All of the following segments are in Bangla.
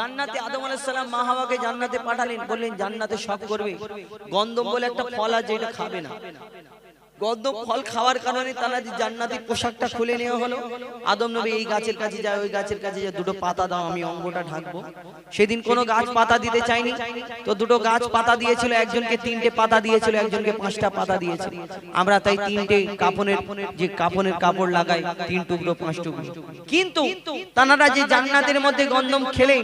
জান্নাতে আদম আলাইহিস সালাম মা হাওয়াকে জান্নাতে পাঠালেন, বললেন জান্নাতে সব করবে, গন্ধম বলে একটা ফল আছে এটা খাবে না। গন্ধম ফল খাওয়ার কারণে তারা জান্নাতি পোশাকটা খুলে নেওয়া হলো। আদম নবী এই গাছের কাছে যায়, ওই গাছের কাছে যায়, দুটো পাতা দাও আমি অঙ্গটা ঢাকবো। সেদিন কোনো গাছ পাতা দিতে চায়নি, তো দুটো গাছ পাতা দিয়েছিল, একজনকে 3টে পাতা দিয়েছিল, একজনকে 5টা পাতা দিয়েছিল। আমরা তাই 3টে কাফনের যে কাফনের কাপড় লাগাই 3 টুকরো 5 টুকরো। কিন্তু তারা যে জান্নাতের মধ্যে গন্ধম খেলে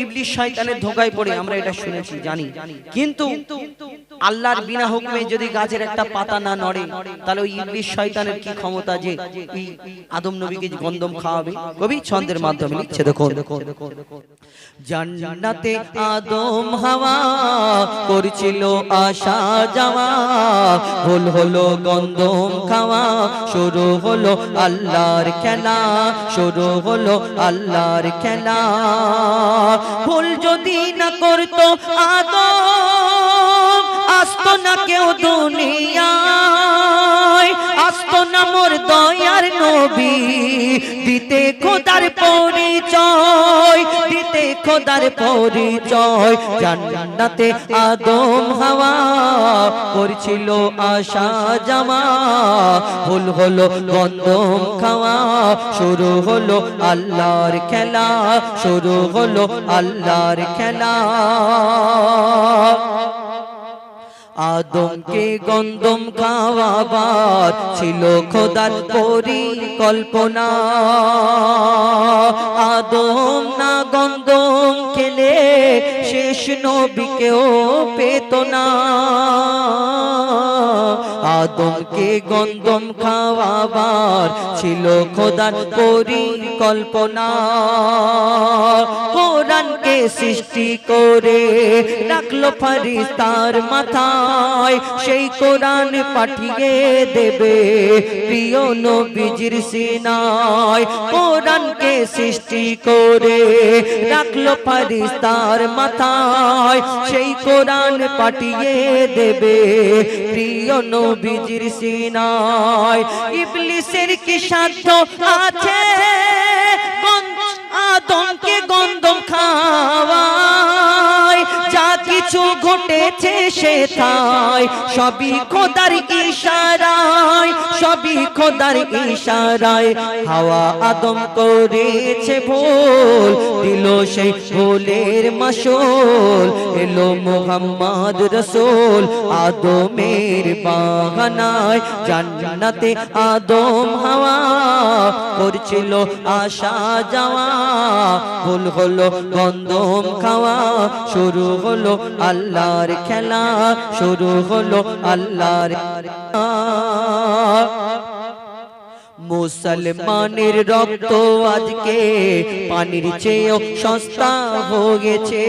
ইবলিস শয়তানের ধোঁকায় পড়ে, আমরা এটা শুনেছি জানি। কিন্তু আল্লাহর বিনা হুকুমে যদি গাছের একটা পাতা না নড়ে, তাহলে ওই ইবলিস শয়তানের কি ক্ষমতা যে এই আদম নবীকে গন্ধম খাওয়াবে? কবি ছন্দের মাধ্যমে লিখছে, দেখো জান্নাতে আদম হাওয়া করছিল আসা যাওয়া, ভুল হলো গন্ধম খাওয়া, শুরু হলো আল্লাহর খেলা, শুরু হলো আল্লাহর খেলা। ভুল যদি না করতো আদম, আসতো না কেউ দুনিয়ায়, আসতো না মোর দয়ার নবী, দিতে খোদার পরিচয়, দিতে খোদার পরিচয়। জান্নাতে আদম হাওয়া করছিল আসা যাওয়া, ভুল হলো গন্ধম খাওয়া, শুরু হলো আল্লাহর খেলা, শুরু হলো আল্লাহর খেলা। আদমকে গন্ধম খাওয়াবার ছিল খোদার পরিকল্পনা, আদম না গন্ধম খেলে শেষ নবীকেও পেত না। আদমকে গন্ধম খাওয়াবার ছিল খোদার পরিকল্পনা, কোরআনকে সৃষ্টি করে রাখলো ফেরেশতার মাথায়, সেই কোরআন পাঠিয়ে দেবে প্রিয় নবীজির সিনায়। কোরআনকে সৃষ্টি করে রাখলো ফেরেশতার মাথায়, সেই কোরআন পাঠিয়ে দেবে প্রিয় নবীজির সিনায়। ইবলিসের কি সাধ্য আছে আদমকে গন্ধম খাওয়ায়? যা কিছু ঘটেছে সেটাই সবই খোদার ইশারায়, সবই খোদার ইশারায়। হাওয়া আদম করেছে ভুল, দিল সেই ভুলের মাসুল, এলো মুহাম্মদ রাসূল আদমের বাগানায়। জান্নাতে আদম হাওয়া করছিল আসা যাওয়া, ভুল হলো গন্ধম খাওয়া, শুরু হলো আল্লাহর খেলা, শুরু হলো আল্লাহর। মুসলমানের রক্ত আজকে পানির চেয়েও সস্তা হয়েছে।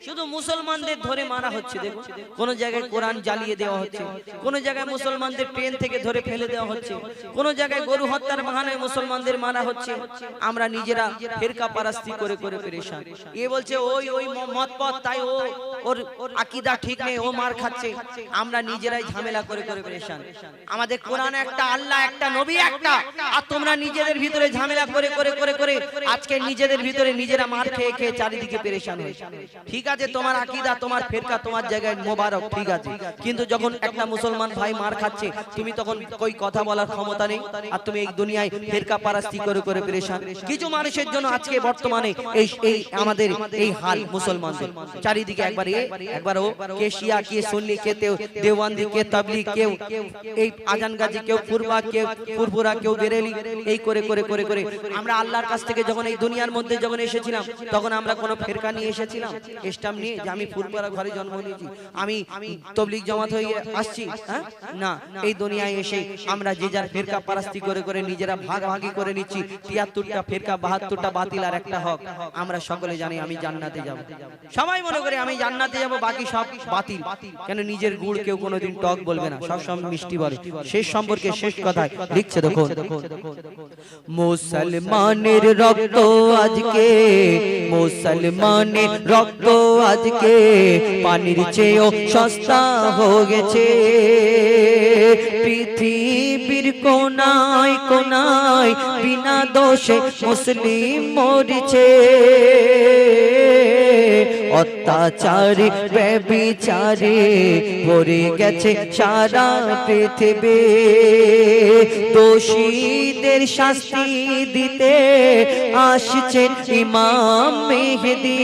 শুধু মুসলমানদের ধরে মারা হচ্ছে, দেখো কোন জায়গায় কোরআন জ্বালিয়ে দেওয়া হচ্ছে, কোন জায়গায় মুসলমানদের ট্রেন থেকে ধরে ফেলে দেওয়া হচ্ছে, কোন জায়গায় গরু হত্যার বাহানায় মুসলমানদের মারা হচ্ছে। আমরা নিজেরা ফিরকা পারাস্তি করে করে পেরেশান। এ বলছে ওই ওই মত পথ, তাই ওর আকীদা ঠিক নেই, ও মার খাচ্ছে। আমরা নিজেরাই ঝামেলা করে করে পেরেশান। আমাদের কোরআন একটা, আল্লাহ একটা, নবী একটা, আর তোমরা নিজেদের ভিতরে ঝামেলা করে করে করে করে আজকে নিজেদের ভিতরে নিজেরা মার খেয়ে খেয়ে চারিদিকে পেরেশান হয়েছে। ঠিক আছে, তোমার আকীদা, তোমার ফিরকা, তোমার জায়গায় মোবারক, ঠিক আছে, কিন্তু যখন একটা মুসলমান ভাই মার খাচ্ছে, তুমি তখন কই কথা বলার ক্ষমতা নেই, আর তুমি এই দুনিয়ায় ফিরকা পারাস্তি করে করে পেরেশান। কিছু মানুষের জন্য আজকে বর্তমানে এই আমাদের এই হাল মুসলমানদের। চারিদিকে একবার ও কে শিয়া, কে সুন্নি, কে দেওবন্দি, কে তাবলীগ, কেউ এই আজান গাজী, কেউ ফুরবা, কেউ ফুরফুরা, কেউ বেরেলি, এই করে করে করে করে আমরা আল্লাহর কাছ থেকে যখন এই দুনিয়ার মধ্যে যখন এসেছিলাম, তখন আমরা কোনো ফিরকা নিয়ে এসেছিলাম স্টাম্প নিয়ে যে আমি ফুরফুরা ঘরে জন্ম নিয়েছি, আমি তাবলীগ জামাত হয়ে আসছি? হ্যাঁ, না। এই দুনিয়ায় এসে আমরা যে যার ফিরকা পারাস্তি করে করে নিজেরা ভাগাভাগি করে নিচ্ছি। ৭৩টা ফিরকা, ৭২টা বাতিল আর একটা হক। আমরা সকলে জানি আমি জান্নাতে যাব, সবাই মনে করে আমি জান্নাতে যাব, বাকি সব বাতিল। কেন? নিজের গুড় কেউ কোনোদিন টক বলবে না, সব সময় মিষ্টি বলে। শেষ সম্পর্কে শেষ কথায় লিখছে, দেখো মুসলমানের রক্ত আজকে, মুসলমানের রক্ত আজকে পানির চেয়েও সস্তা হয়ে গেছে। পৃথিবীর কোনায় কোনায় বিনা দোষে মুসলিম মরছে, অত্যাচারে ব্যভিচারে ভরে গেছে সারা পৃথিবী। দোষীদের শাস্তি দিতে আসছেন ইমাম মেহেদী,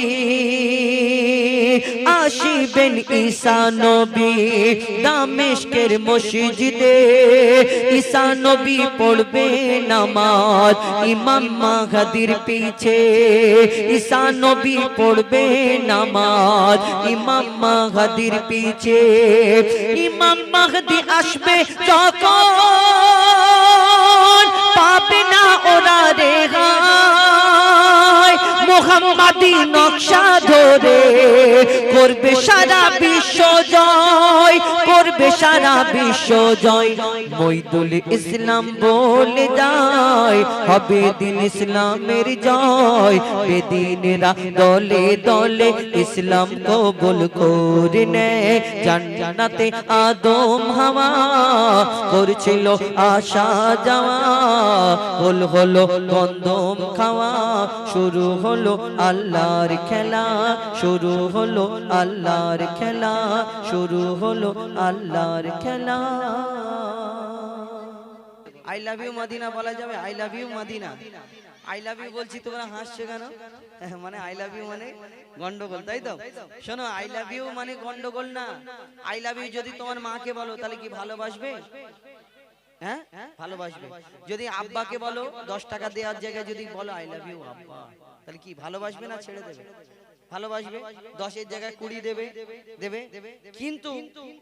আসিবেন ঈসা নবী দামেস্কের মসজিদে। ঈসা নবী পড়বে নামাজ ইমাম মাহদীর পিছে, ঈসা নবী পড়বে নামাজ ইমাম মাহদীর পিছে। ইমাম মাহদী আসবে যখন পাবে না ওরা রেহাই, মুহাম্মাদি নকশা ধরে করবে সারা বিশ্ব জয়, করবে সারা বিশ্ব জয়। মইদুল ইসলাম বলে যায় হবে দিন ইসলামের জয়, বেদিনেরা দলে দলে ইসলাম কবুল করে নেয়। জান্নাতে আদম হাওয়া করছিল আসা যাওয়া, হল হলো গন্ধম খাওয়া, শুরু হলো আল্লাহর খেলা, শুরু হলো আল্লাহর খেলা, শুরু হলো আল্লাহর খেলা। আই লাভ ইউ মদিনা বলা যাবে? I love you Medina. I love you বলছি তোমরা হাসছো কেন? মানে আই লাভ ইউ মানে গন্ডগোল, তাই তো? শোনো, আই লাভ ইউ মানে গন্ডগোল না। আই লাভ ইউ যদি তোমার মাকে বলো তাহলে কি ভালোবাসবে? হ্যাঁ ভালোবাসবে। যদি আব্বাকে বলো 10 টাকা দেওয়ার জায়গায় যদি বলো আই লাভ ইউ আব্বা, তাহলে কি ভালোবাসবে না ছেড়ে দেবে? ভালোবাসবে। 10-এর জায়গায় 20 দেবে দেবে। কিন্তু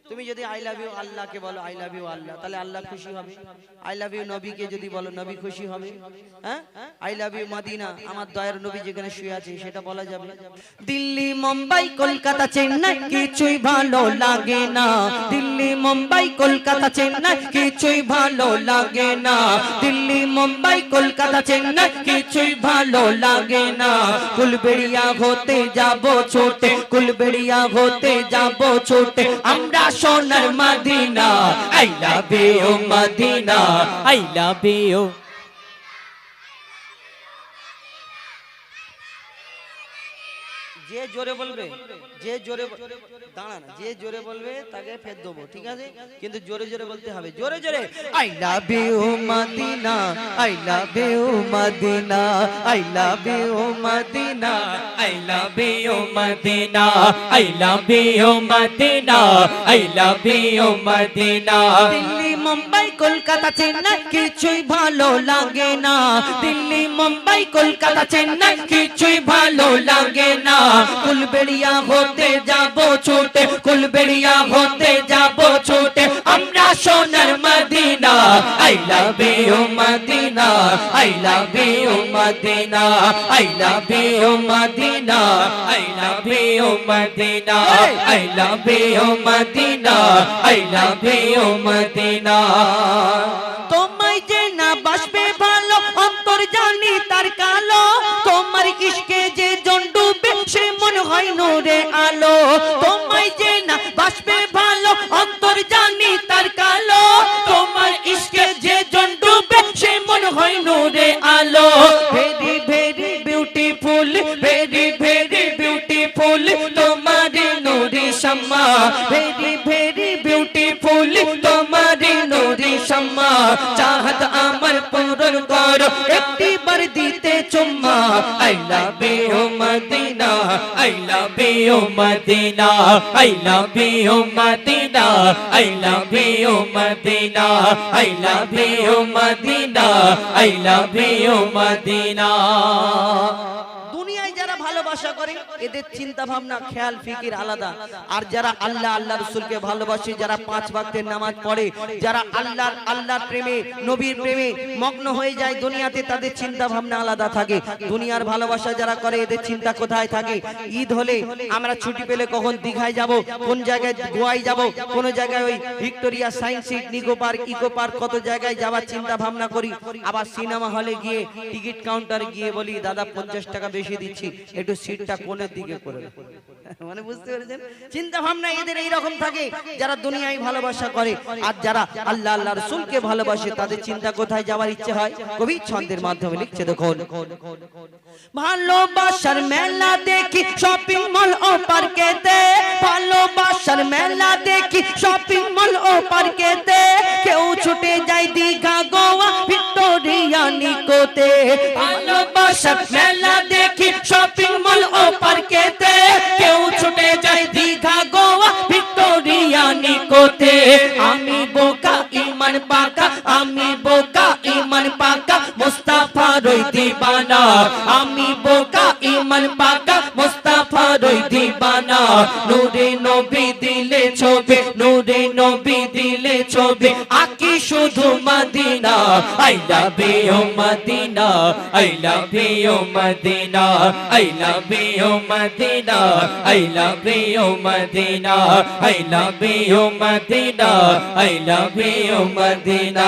তুমি যদি আই লাভ ইউ আল্লাহকে বলো আই লাভ ইউ আল্লাহ, তাহলে আল্লাহ খুশি হবে। আই লাভ ইউ নবীকে যদি বলো নবী খুশি হবে। হ্যাঁ, আই লাভ ইউ মদিনা, আমার দয়ার নবী যেখানে শুয়ে আছে সেটা বলা যাবে। দিল্লি মুম্বাই কলকাতা চেন্নাই কিছুই ভালো লাগে না, দিল্লি মুম্বাই কলকাতা চেন্নাই কিছুই ভালো লাগে না, দিল্লি মুম্বাই কলকাতা চেন্নাই কিছুই ভালো লাগে না। কুলবেড়িয়া হতে যাব ছোটে, কুলবেড়িয়া হতে যাব ছোটে আমরা সোনার Medina. I love you Medina, I love you. যে জোরে বলবে, যে জোরে দাঁড়া না, যে জোরে বলবে তাকে ফের দেবো, ঠিক আছে? কিন্তু জোরে জোরে বলতে হবে, জোরে জোরে। I love you Medina, I love you Medina, I love you Medina, I love you Medina, I love you Medina, I love you Medina. Delhi Mumbai Kolkata Chennai কিছুই ভালো লাগে না, দিল্লি মুম্বাই কলকাতা চেন্নাই কিছুই ভালো লাগে না। কুলবেড়িয়া হতে যাব ছোটে, কুলবেড়িয়া হতে যাব ছোটে আমরা সোনার Medina. I love you Medina, I love you Medina, I love you Medina, I love you Medina, I love you Medina, I love you Medina. তোমায় যে না বাসবে ভালো অন্তর জানি তার কালো, তোমার ইশকে যে জন ডুবে সে মন হয় নূরে আলো। তোমায় যে না বাসবে ভালো অন্তর জানি তার কালো, তোমার ইশকে যে জন ডুবে সে মন হয় নূরে আলো। Very very beautiful, very very beautiful তোমার নূরে শামা, ভেরি ভেরি বিউটিফুল তোমার নূরে শামা। চাহত আমার পূরণ করো একটি বার দিতে চুম্মা। I love you Medina, I love you Medina, I love you Medina, I love you Medina, I love you Medina, I love you Medina. দুনিয়ায় যারা ভালোবাসা করে এদের চিন্তা ভাবনা খেয়াল ফিকির আলাদা, আর যারা আল্লাহ আল্লাহ রাসূলকে ভালোবাসে, যারা 5 ওয়াক্তের নামাজ পড়ে, যারা আল্লাহর প্রেমে নবীর প্রেমে মগ্ন হয়ে যায় দুনিয়াতে, তাদের চিন্তা ভাবনা আলাদা থাকে। দুনিয়ার ভালোবাসা যারা করে এদের চিন্তা কোথায় থাকে? ঈদ হলে আমরা ছুটি পেলে কখন দীঘায় যাব, কোন জায়গায় গোয়ায় যাব, কোন জায়গায় ওই Victoria science city, Nicco park, eco park, কত জায়গায় যাওয়ার চিন্তা ভাবনা করি। আবার সিনেমা হলে গিয়ে টিকিট কাউন্টারে গিয়ে বলি দাদা 50 টাকা বেশি দিচ্ছি, একটু একটু সিটটা কোণের দিকে করে দাও। মানে বুঝতে পেরেছেন, চিন্তা ভাবনা এদের এইরকম থাকে। যারা দুনিয়ায় ভালোবাসা করে আর যারা আল্লাহ আল্লাহ রাসূলকে ভালোবাসে তাদের চিন্তা কোথায় যাওয়ার ইচ্ছে হয়। কবি ছন্দের মাধ্যমে লিখছে, দেখুন, ভালোবাসার মেলা দেখি শপিং মল ও পার্কেতে, ভালোবাসার মেলা দেখি শপিং মল ও পার্কেতে, কেউ ছুটে যায় দীঘা গোয়া ভিক্টোরিয়া নিকোতে। ভালোবাসার মেলা দেখি শপিং মল ও পার্কেতে, কেউ ছুটে যায় দীঘা গোয়া ভিক্টোরিয়া নিকোতে। আমি বোকা ইমান পাকা, আমি বোকা ইমান পাকা, মুস্তাফার ওই দিবানা। আমি বোকা ইমান পাকা, মুস্তাফার ওই দিবানা। নূরে নবী দিলে ছবি, নূরে নবী দিলে ছবি, আকি শুধু Medina. I love you Medina, I love you Medina, I love you Medina, I love you Medina, I love you Medina, I love you Medina.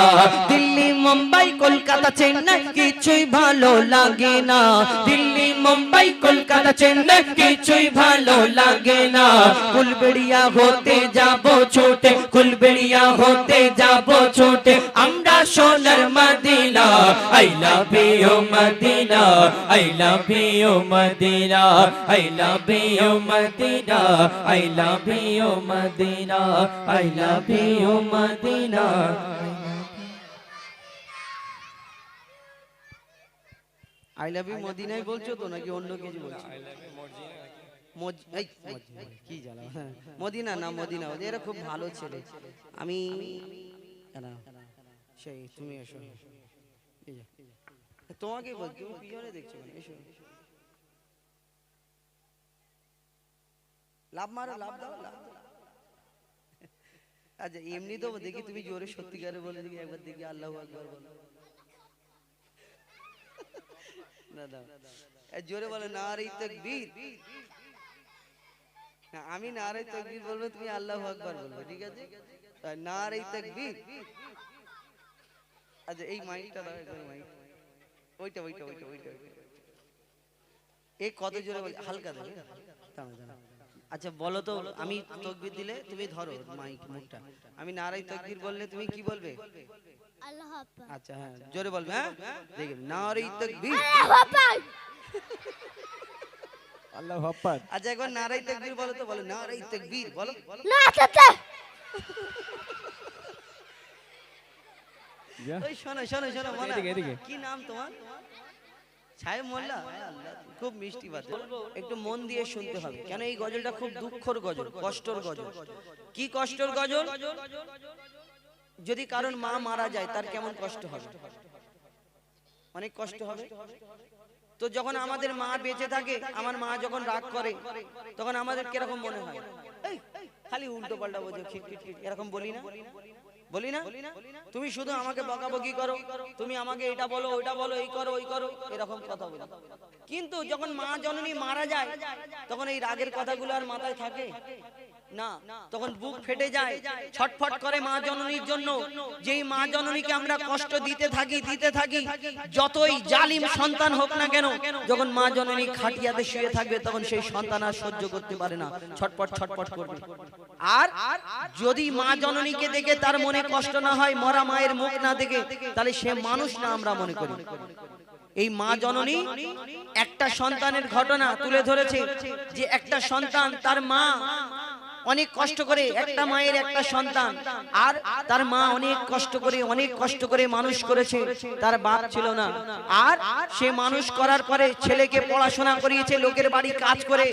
Delhi Mumbai Kolkata Chennai কিছুই ভালো লাগে না, দিল্লি মুম্বাই কলকাতা চেন্নাই কিছুই ভালো লাগে না। কুলবেড়িয়া হতে যাব ছোটে, কুলবেড়িয়া হতে যাব ছোটে, আমরা সোনার Medina. I love you Medina, I love you Medina, I love you Medina, I love you Medina, I love you Medina. I love you মদিনাই বলছো তো নাকি অন্য কিছু বলছো? কি জানো, মদিনা না মদিনা, এরা খুব ভালো ছেলে। আমি সেই তুমি এসো, তোমাকে বলছি, তুমি পিছনে দেখছো কেন? এসো, লাভ মারো, লাভ দাও, লাভ। আচ্ছা এমনি তো দেখি তুমি জোরে সত্যিকারে বলে, দেখি একবার দেখি আল্লাহু আকবার বলো। দাদা জোরে বলে নারে তাকবীর। আমি নারে তাকবীর বলবো, তুমি আল্লাহু আকবার বলবে, ঠিক আছে? নারে তাকবীর। আচ্ছা এই মাইকটা দাও, মাইক ওইটা ওইটা ওইটা ওইটা এই কত জোরে বলে, হালকা দেবে। আচ্ছা বলো তো, আমি তাকবীর দিলে তুমি ধরো মাইক মুখটা, আমি নারে তাকবীর বললে তুমি কি বলবে? আল্লাহু আকবার। আচ্ছা হ্যাঁ জোরে বলবে, হ্যাঁ দেখি, নারে তাকবীর, আল্লাহু আকবার, আল্লাহু আকবার। আচ্ছা একবার নারে তাকবীর বলো তো, বলো নারে তাকবীর, বলো না চাচা। ওই শোনো শোনো শোনো, কি নাম তোমার? ছায়েব মোল্লা। খুব মিষ্টি বাত, একটু মন দিয়ে শুনতে হবে, কেন এই গজলটা খুব দুঃখের গজল, কষ্টের গজল। কি কষ্টের গজল? যদি কারণ মা মারা যায় তার কেমন কষ্ট হবে? অনেক কষ্ট হবে। তো যখন আমাদের মা বেঁচে থাকে, আমার মা যখন রাগ করে তখন আমাদের কিরকম মনে হয়? খালি উল্টো পাল্টা বোঝো, খিটখিট এরকম বলি না, বলি না? তুমি শুধু আমাকে বকাবকি করো, তুমি আমাকে এটা বলো ওইটা বলো, এই করো ওই করো, এরকম কথা বলো। কিন্তু যখন মা জননী মারা যায় তখন এই রাগের কথাগুলো আর মাথায় থাকে না, তখন বুক ফেটে যায়, ছটফট করে মা জননীর জন্য। যেই মা জননীকে আমরা কষ্ট দিতে থাকি, যতই জালিম সন্তান হোক না কেন, যখন মা জননী খাটিয়াতে শুয়ে থাকবে তখন সেই সন্তান আর সহ্য করতে পারে না, ছটফট ছটফট করবে। আর যদি মা জননীকে দেখে তার মনে কষ্ট না হয়, মরা মায়ের মুখ না দেখে, তাহলে সে মানুষ না আমরা মনে করি। এই মা জননী একটা সন্তানের ঘটনা তুলে ধরেছে, যে একটা সন্তান তার মা অনেক কষ্ট করে, একটা মায়ের একটা সন্তান, আর তার মা অনেক কষ্ট করে মানুষ করেছে, তার বাপ ছিল না। আর সে মানুষ করার পরে ছেলেকে পড়াশোনা করিয়েছে, লোকের বাড়ি কাজ করে,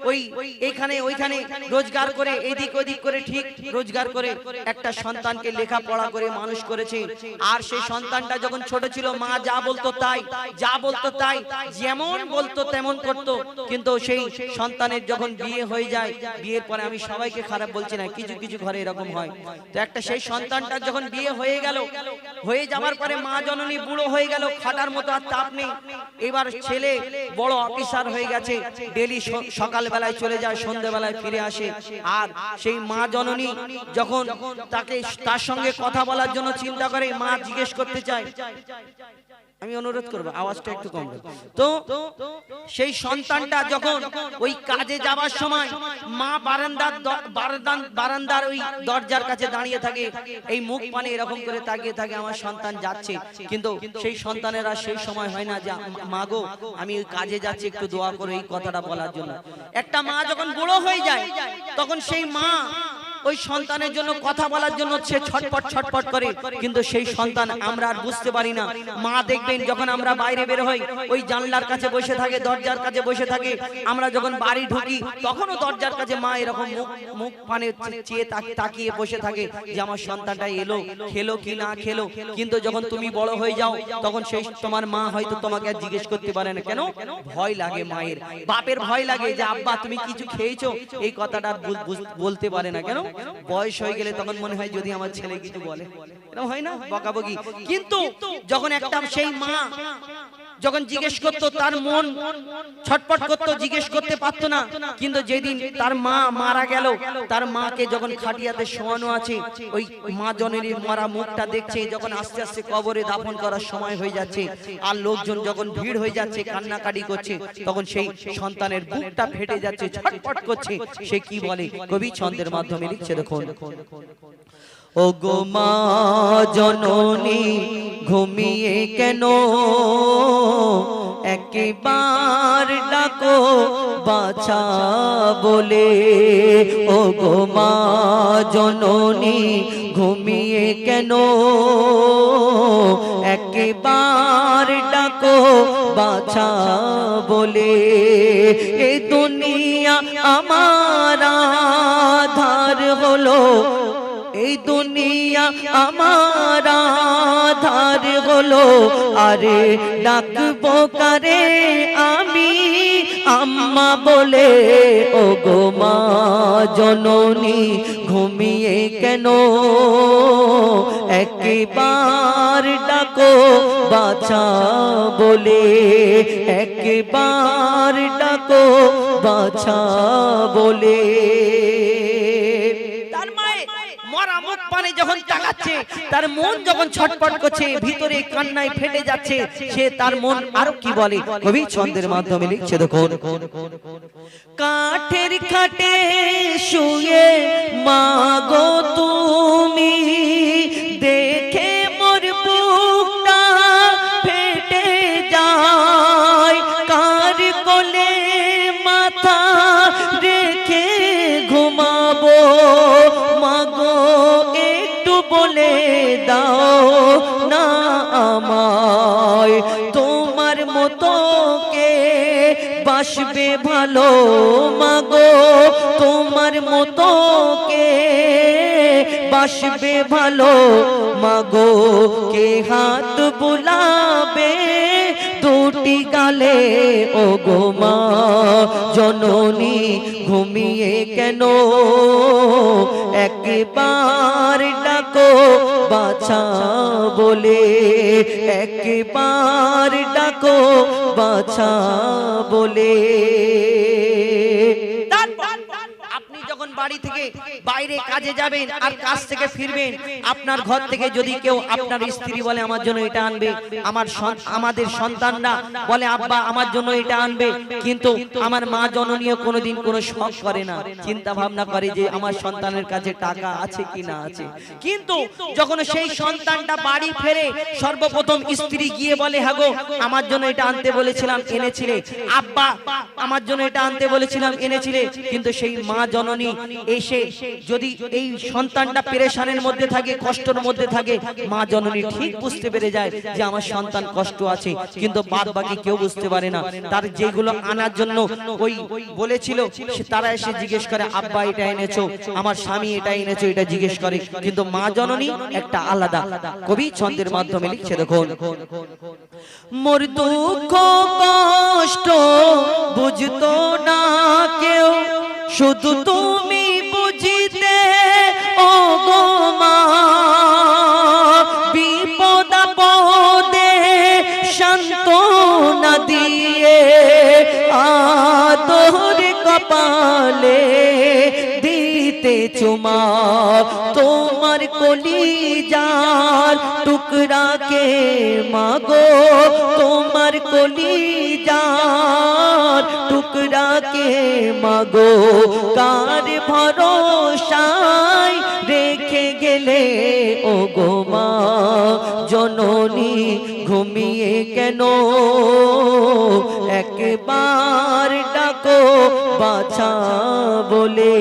ওই এইখানে ওইখানে রোজগার করে, এদিক ওদিক করে ঠিক রোজগার করে একটা সন্তানকে লেখাপড়া করে মানুষ করেছে। আর সেই সন্তানটা যখন ছোট ছিল, মা যা বলতো তাই, যেমন বলতো তেমন করতো। কিন্তু সেই সন্তানের যখন বিয়ে হয়ে যায়, বিয়ের পরে আমি সবাইকে খারাপ বলছি না, কিছু কিছু ঘরে এরকম হয়। তো একটা সেই সন্তানটা যখন বিয়ে হয়ে গেল, হয়ে যাওয়ার পরে মা জননী বুড়ো হয়ে গেল, খাটার মতো আর তাপ নেই। এবার ছেলে বড় অফিসার হয়ে গেছে, ডেলি সকাল বেলায় চলে যায়, সন্ধ্যে বেলায় ফিরে আসে। আর সেই মা জননী যখন তার সঙ্গে কথা বলার জন্য চিন্তা করে, মা জিজ্ঞেস করতে চায়, আমি অনুরোধ করব আওয়াজটা একটু কম করো। তো সেই সন্তানটা যখন ওই কাজে যাবার সময় মা বারান্দার ওই দরজার কাছে দাঁড়িয়ে থাকে, এই মুখ পানে এরকম করে তাকিয়ে থাকে আমার সন্তান যাচ্ছে, কিন্তু সেই সন্তানেরা সেই সময় হয় না যে মা গো আমি ওই কাজে যাচ্ছি একটু দোয়া করে এই কথাটা বলার জন্য। একটা মা যখন বুড়ো হয়ে যায় তখন সেই মা ওই সন্তানের জন্য কথা বলার জন্য সে ছটপট করে, কিন্তু সেই সন্তান আমরা আর বুঝতে পারি না। মা দেখবেন যখন আমরা বাইরে বের হই ওই জানলার কাছে বসে থাকে, দরজার কাছে বসে থাকে, আমরা যখন বাড়ি ঢুকি তখনও দরজার কাছে মা এরকম মুখ পানে চেয়ে তাকিয়ে বসে থাকে যে আমার সন্তানটা এলো, খেলো কি না খেলো। কিন্তু যখন তুমি বড় হয়ে যাও তখন সেই তোমার মা হয়তো তোমাকে আর জিজ্ঞেস করতে পারে না, কেন? ভয় লাগে মায়ের, বাপের ভয় লাগে যে আব্বা তুমি কিছু খেয়েছো, এই কথাটা বলতে পারে না। কেন? বয়স হয়ে গেলে তখন মনে হয় যদি আমার ছেলে কিছু বলে, এরকম হয় না বকাবকি। কিন্তু যখন একটা সেই মা যখন জিজ্ঞেস করতো তার মন ছটপট করতো, জিজ্ঞেস করতে পারতো না। কিন্তু যেদিন তার মা মারা গেল, তার মাকে যখন খাটিয়াতে শোয়ানো আছে, ওই মা জননীর মরা মুখটা দেখছে, যখন আস্তে আস্তে কবরে দাফন করার সময় হয়ে যাচ্ছে আর লোকজন যখন ভিড় হয়ে যাচ্ছে কান্নাকাটি করছে, তখন সেই সন্তানের বুকটা ফেটে যাচ্ছে, ছটপট করছে। সে কি বলে কবি ছন্দের মাধ্যমে লিখছে, দেখুন। ও গো মা জননী ঘুমিয়ে কেন, একবার ডাকো বাছা বলে। ও গো মা জননী ঘুমিয়ে কেন, একবার ডাকো বাছা বলে। এ দুনিয়া আমার আধার হলো, এই দুনিয়া আমার আধার হলো, আরে ডাকবো কারে আমি আম্মা বলে। ও গো মা জননী ঘুমিয়ে কেন, একবার ডাকো বাছা বলে, একবার ডাকো বাছা বলে। পানে যখন তাকাচ্ছে তার মন যখন ছটপট করছে, ভিতরে কান্নায় ফেটে যাচ্ছে, সে তার মন আরো কি বলে কবি ছন্দের মাধ্যমে লিখছে, দেখুন। কাঠের খাটে শুয়ে মাগো তুমি, দেখে মোর বুকটা ফেটে যায়, কার কোলে মাথা রেখে ঘুমাবো মাগো একটু বলে দাও না আমায়, তোমার মতো কে বাসবে ভালো মাগো, তোমার মতো কে বাসবে ভালো মাগো, কে হাত বুলাবে দুটি গালে। ও গো মা জননী ঘুমিয়ে কেন, একবার ডাকো বাছা বলে, একবার ডাকো বাছা বলে। আপনি যখন বাড়ি থেকে বাইরে কাজে যাবেন আর কাজ থেকে ফিরবেন, আপনার ঘর থেকে যদি কেউ আপনার স্ত্রী বলে আমার জন্য এটা আনবে, আমাদের সন্তানরা বলে আব্বা আমার জন্য এটা আনবে, কিন্তু আমার মা জননীও কোনোদিন কোনো শখ করে না, চিন্তা ভাবনা করে যে আমার সন্তানের কাছে টাকা আছে কি না আছে। কিন্তু যখন সেই সন্তানটা বাড়ি ফেরে সর্বপ্রথম স্ত্রী গিয়ে বলে হ্যাঁ গো আমার জন্য এটা আনতে বলেছিলাম এনেছিলে, আব্বা আমার জন্য এটা আনতে বলেছিলাম এনেছিলে, কিন্তু সেই মা জননী এসে যদি এই সন্তানটা পেরেশানের মধ্যে থাকে, কষ্টের মধ্যে থাকে, মা জননী ঠিক বুঝতে পেরে যায় যে আমার সন্তান কষ্ট আছে, কিন্তু বাদ বাকি কেউ বুঝতে পারে না। তার যেগুলো আনার জন্য ওই বলেছিল তারা এসে জিজ্ঞেস করে আব্বা এটা এনেছো, আমার স্বামী এটা এনেছো, এটা জিজ্ঞেস করে, কিন্তু মা জননী একটা আলাদা। কবি ছন্দের মাধ্যমে লিখছে, দেখুন। মোর দুঃখ কষ্ট বুঝতো না কেউ, শুধু তুমি বুঝিতে ও গো মা, বিপদ আপদে সান্ত্বনা দিয়ে আদর কপালে দিতে দিতে চুমা তোমার কলিজার টুকরাকে মাগো তোমার কলিজার টুকরাকে মাগো কার ভরসায় রেখে গেলে ও গো মা জননী ঘুমিয়ে কেন একবার ডাকো বাছা বলে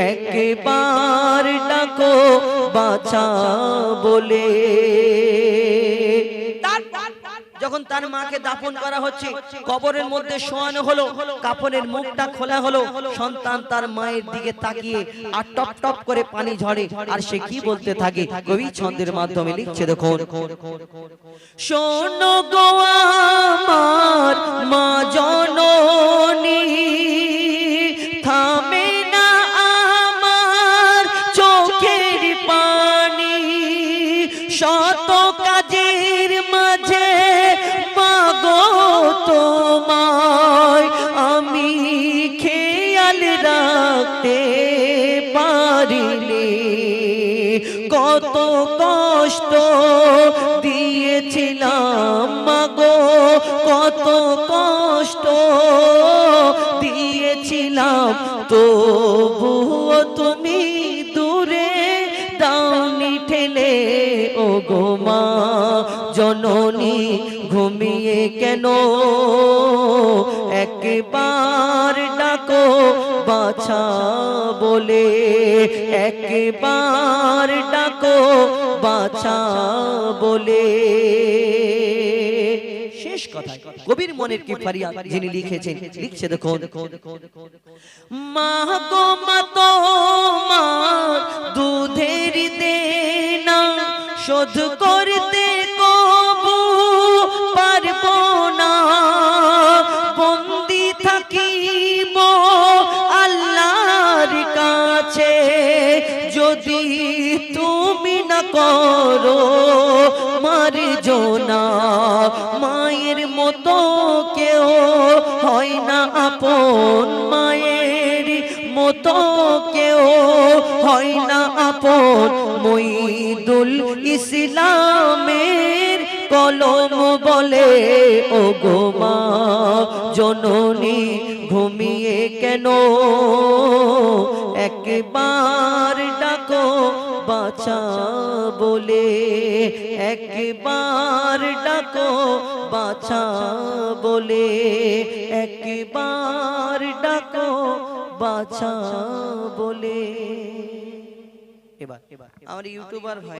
একবার ডাকো বাছা বলে যখন তার মাকে দাফন করা হচ্ছে কবরের মধ্যে শোয়ানো হলো কাফনের মুখটা খোলা হলো সন্তান তার মায়ের দিকে তাকিয়ে আর টপ টপ করে পানি ঝরে আর সে কি বলতে থাকে কবি ছন্দের মাধ্যমে লিখছে দেখুন শোনো গো আমার মা জননী থামে না আমার চোখের পানি শত কাজের মাঝে মাগো তোমায় আমি খেয়াল রাখতে পারিনি কত কষ্ট দিয়েছিলাম মাগো কত কষ্ট দিয়েছিলাম তবুও তুমি দূরে দাওনি ঠেলে ও গো মা জননী ঘুমিয়ে কেন একবার ডাকো বাছা বলে একবার ডাকো বাছা বলে শেষ কথা কবির মনের কি ফরিয়াদ যিনি লিখেছেন লিখছে দেখো মা গো মা তোমার দুধের দেনা শোধ করতে কবু পারবো না বন্দি থাকিব আল্লাহর কাছে যদি তুমি না করো মারজনা মায়ের মতো কেউ হয় না আপন মায়ের মতো কেউ হয় না আপন মঈদুল ইসলামের কলম বলে ও গো মা জননী ঘুমিয়ে কেন একবার ডাকো বাছা বলে একবার ডাকো বাছা বলে একবার ডাকো বাছা বলে এবার আমার ইউটিউবার ভাই